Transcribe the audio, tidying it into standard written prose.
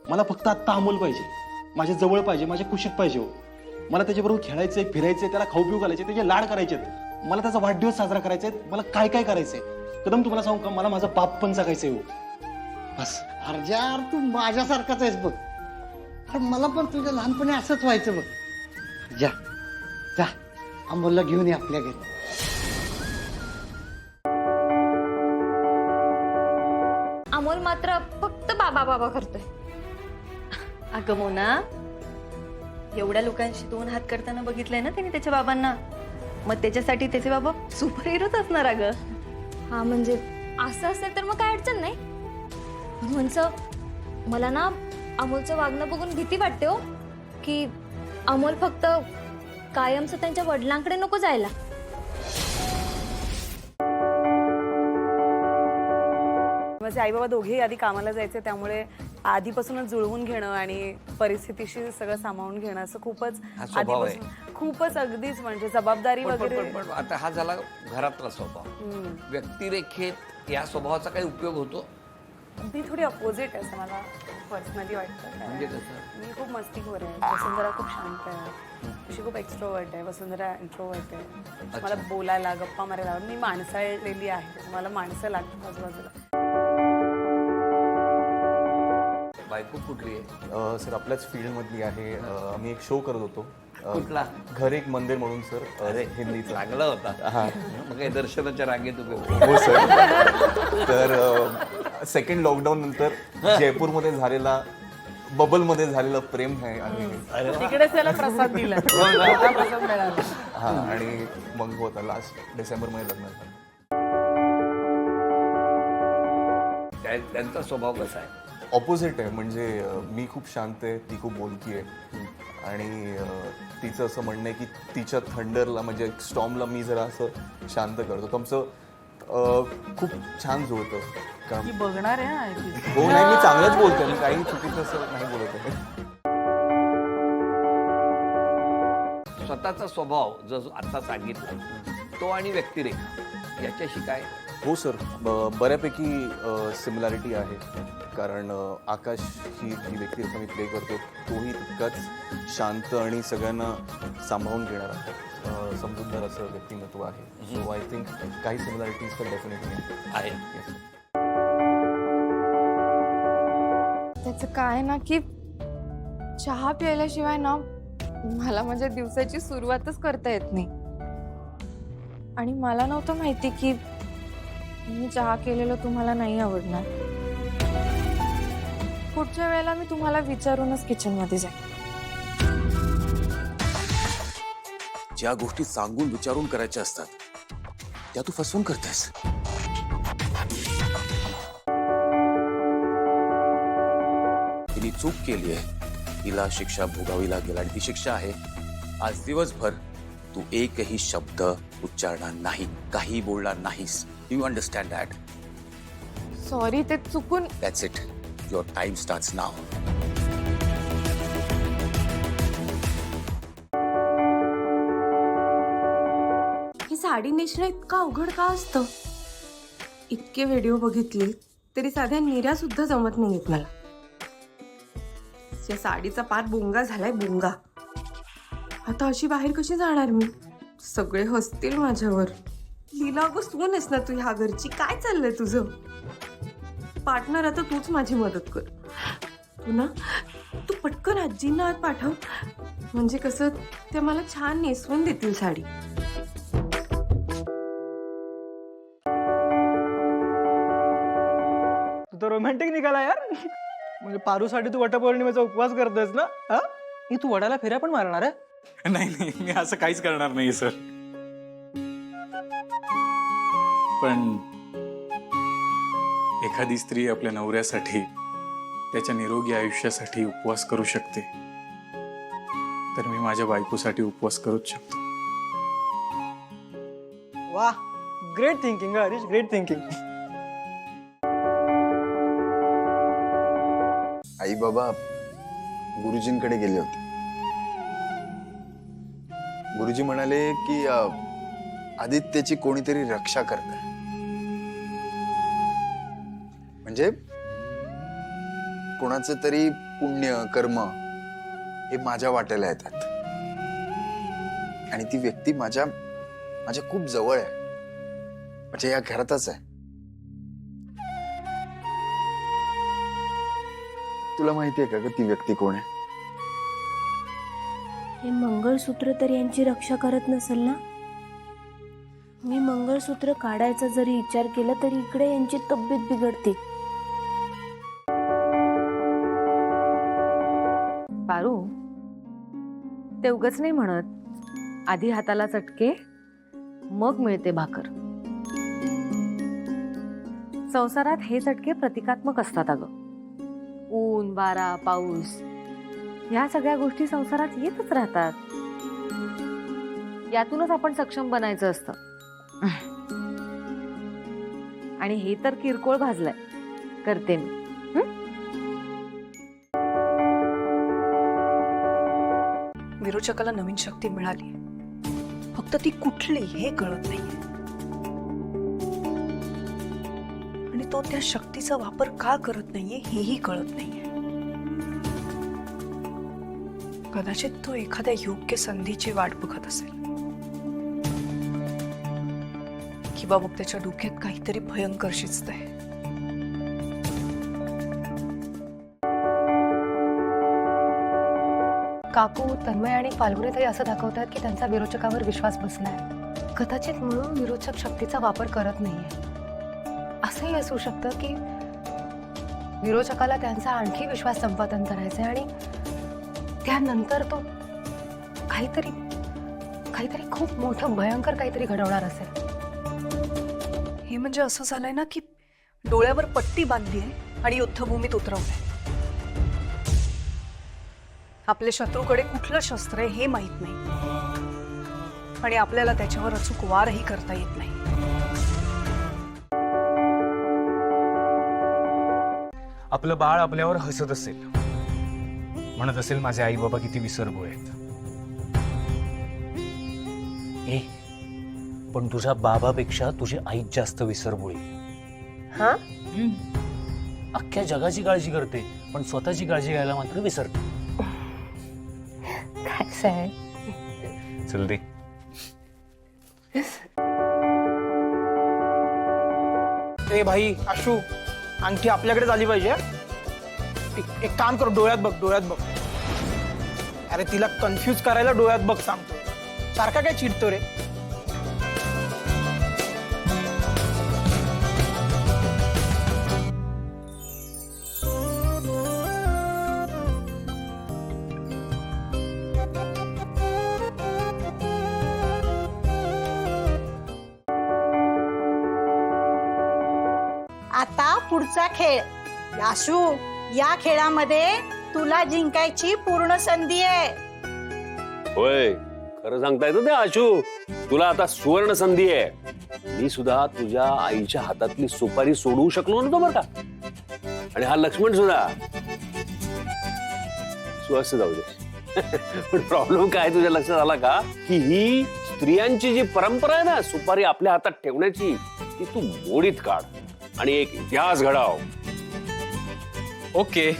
मला फक्त आत्ता अमोल पाहिजे, माझ्या जवळ पाहिजे, माझ्या कुशीत पाहिजे हो. मला त्याच्याबरोबर खेळायचंय, फिरायचंय, त्याला खाऊ पिऊ घालायचे, त्याचे लाड करायचे, मला त्याचा वाढदिवस साजरा करायचा आहे, मला काय काय करायचंय. कदम तुम्हाला सांगू का, मला माझं पाप पण जगायचंय हो. बस. अरे यार तू माझ्यासारखाच आहेस बघ. अरे मला पण तुझ्या लहानपणी असंच व्हायचं बघ. जा जा अमोलला घेऊन ये आपल्या घरी. अमोल मात्र फक्त बाबा बाबा करतोय. अगं मोना, एवढ्या लोकांशी 2 हात करताना बघितलंय ना त्याने त्याच्या बाबांना, मग त्याच्यासाठी त्याचे बाबा सुपर हिरोच असणार. अगं हा म्हणजे असं असेल तर मग काय अडचण नाही. म्हणजे मला ना अमोलचं वागणं बघून भीती वाटते हो, की अमोल फक्त कायमचं त्यांच्या वडिलांकडे नको जायला. माझे आई बाबा दोघेही आधी कामाला जायचे, त्यामुळे आधीपासूनच जुळवून घेणं आणि परिस्थितीशी सगळं सामावून घेणं असं खूपच आधीपासून खूपच अगदीच म्हणजे जबाबदारी वगैरे. पण आता हा झाला घरातला स्वभाव. व्यक्तिरेखेत या स्वभावाचा काही उपयोग होतो? ती थोडी अपोजिट आहे असं मला पर्सनली वाटतं. म्हणजे कसं? मी खूप मस्तीखोर आहे, वसुंधरा खूप शांत आहे, अशी खूप एक्स्ट्रोवर्ट आहे, वसुंधरा इंट्रोवर्ट आहे. मला बोलायला गप्पा मारायला मी माणसाळलेली आहे, मला माणसं लागतात आजूबाजूला. बायको कुठली आहे? सर आपल्याच फील्डमधली आहे. आम्ही एक शो करत होतो. कुठला? घर एक मंदिर म्हणून सर. अरे हिंदीचा लागला होता. हां मग काही दर्शनाच्या रांगेत उभे. हो सर. तर सेकंड लॉकडाऊन नंतर जयपूरमध्ये झालेला बबलमध्ये झालेलं प्रेम आहे आणि तिकडेच त्याला प्रसाद दिला. प्रसाद मिळाला. हां आणि मग होता लास्ट डिसेंबरमध्ये लग्न झालं. त्यांचा स्वभाव कसा आहे? ऑपोजिट आहे. म्हणजे मी खूप शांत आहे, ती खूप बोलकी आहे आणि तिचं असं म्हणणं आहे की तिच्या थंडरला म्हणजे स्टॉर्मला मी जरा असं शांत करतो. तर आमचं खूप छान जुळतं. कारण बघणार आहे. हो नाही मी चांगलंच बोलतोय, मी काही चुकीचं असं नाही बोलत आहे. स्वतःचा स्वभाव जो आता सांगितला तो आणि व्यक्तिरेखा याच्याशी काय? हो सर, बऱ्यापैकी सिमिलॅरिटी आहे. कारण आकाश ही जी व्यक्तिरेखा मी प्ले करतो तोही तितकाच शांत आणि सगळ्यांना सांभाळून घेणारा समजूतदार असं व्यक्तिमत्व आहे. सो आय थिंक काही सिमिलॅरिटीज तर डेफिनेटली आहे. त्याचं काय ना की चहा प्यायल्याशिवाय ना मला माझ्या दिवसाची सुरुवातच करता येत नाही. आणि मला नव्हतं माहिती की मी चहा केलेलं तुम्हाला नाही आवडणार. पुढच्या वेळेला मी तुम्हाला विचारूनच किचनमध्ये जाईन. ज्या गोष्टी सांगून विचारून करायच्या असतात त्या तू फसवून करतेस. तिने चूक केली आहे, तिला शिक्षा भोगावी लागेल आणि ती शिक्षा आहे आज दिवसभर तू एकही शब्द उच्चारणार नाही, काही बोलणार नाहीस. You understand that? सॉरी, ते चुकून. That's it. Your time starts now. ही साडी नेसणं इतकं अवघड का असतं? इतके व्हिडिओ बघितले तरी साध्या निर्या सुद्धा जमत नाहीत मला. या साडीचा पार बोंगा झालाय, बोंगा. आता अशी बाहेर कशी जाणार मी? सगळे हसतील माझ्यावर. लीला, अगं सून आहेस ना तू ह्या घरची, काय चाललंय तुझं? पार्टनर आता तूच माझी मदत कर. तू ना तू पटकन आजींना आत पाठव, म्हणजे कसं ते मला छान नेसवून देतील साडी. तू तर रोमॅन्टिक निघाला यार. म्हणजे पारूसाठी तू वटपौर्णिमेचा उपवास करतोयस ना? हा, तू वडाला फेऱ्या पण मारणार आहे? नाही नाही, मी असं काहीच करणार नाही सर. पण एखादी स्त्री आपल्या नवऱ्यासाठी, त्याच्या निरोगी आयुष्यासाठी उपवास करू शकते, तर मी माझ्या बायकोसाठी उपवास करूच शकतो. वा, great thinking Harish, great thinking. आई बाबा गुरुजींकडे गेले होते. गुरुजी म्हणाले की आदित्यची कोणीतरी रक्षा करतंय. म्हणजे कोणाचं तरी पुण्य कर्म हे माझ्या वाट्याला येतात आणि ती व्यक्ती माझ्या खूप जवळ आहे, म्हणजे या घरातच आहे. तुला माहितीये का ती व्यक्ती कोण आहे? हे मंगळसूत्र तर यांची रक्षा करत नसेल ना? मी मंगळसूत्र काढायचा जरी विचार केला तरी इकडे यांची तब्येत बिघडते. पारू, ते उगाच नाही म्हणत, आधी हाताला चटके मग मिळते भाकर. संसारात हे चटके प्रतिकात्मक असतात अगं. ऊन, वारा, पाऊस या सगळ्या गोष्टी संसारात येतच राहतात. यातूनच आपण सक्षम बनायचं असतं. आणि हे तर किरकोळ भाजलंय, करते मी. विरोचकाला नवीन शक्ती मिळाली, फक्त ती कुठली हे कळत नाहीये. आणि तो त्या शक्तीचा वापर का करत नाहीये हेही कळत नाहीये. कदाचित तो एखाद्या योग्य संधीची वाट बघत असेल, किंवा मग त्याच्या डोक्यात काहीतरी भयंकर शिजतंय. काकू, तन्मय आणि फाल्गुनीताई असं दाखवतात की त्यांचा विरोचकावर विश्वास बसलाय. कदाचित म्हणून विरोचक शक्तीचा वापर करत नाहीये. असंही असू शकतं की विरोचकाला त्यांचा आणखी विश्वास संपादन करायचंय आणि त्यानंतर तो काहीतरी खूप मोठं भयंकर काहीतरी घडवणार असेल. हे म्हणजे असं झालंय ना की डोळ्यावर पट्टी बांधली आहे आणि युद्धभूमीत उतरवलंय. आपल्या शत्रूकडे कुठलं शस्त्र आहे हे माहित नाही आणि आपल्याला त्याच्यावर अचूक वारही करता येत नाही. आपलं बाळ आपल्यावर हसत असेल, म्हणत असेल माझे आई बाबा किती विसरभोळे आहेत. ए, पण तुझ्या बाबापेक्षा तुझी आई जास्त विसरभोळी. हा? अख्ख्या जगाची काळजी करते पण स्वतःची काळजी घ्यायला मात्र विसरते. चल दे. ए भाई आशू, अंगठी आपल्याकडे झाली पाहिजे. एक काम कर, डोळ्यात बघ. अरे तिला कन्फ्यूज करायला डोळ्यात बघ सांगतो. सारखा काय चिडतो रे? आता पुढचा खेळ. आशू, या खेळामध्ये तुला जिंकायची पूर्ण संधी आहे. होय, खरं सांगता येतं ते आशू, तुला आता सुवर्ण संधी आहे. मी सुद्धा तुझ्या आईच्या हातातली सुपारी सोडवू शकलो नव्हतो बरं का. आणि हा लक्ष्मण सुद्धा. स्वस्थ जाऊ दे. पण प्रॉब्लेम काय तुझ्या लक्षात आला का की ही स्त्रियांची जी परंपरा आहे ना सुपारी आपल्या हातात ठेवण्याची, ती तू मोडीत काढ आणि एक इतिहास घडाव. ओके,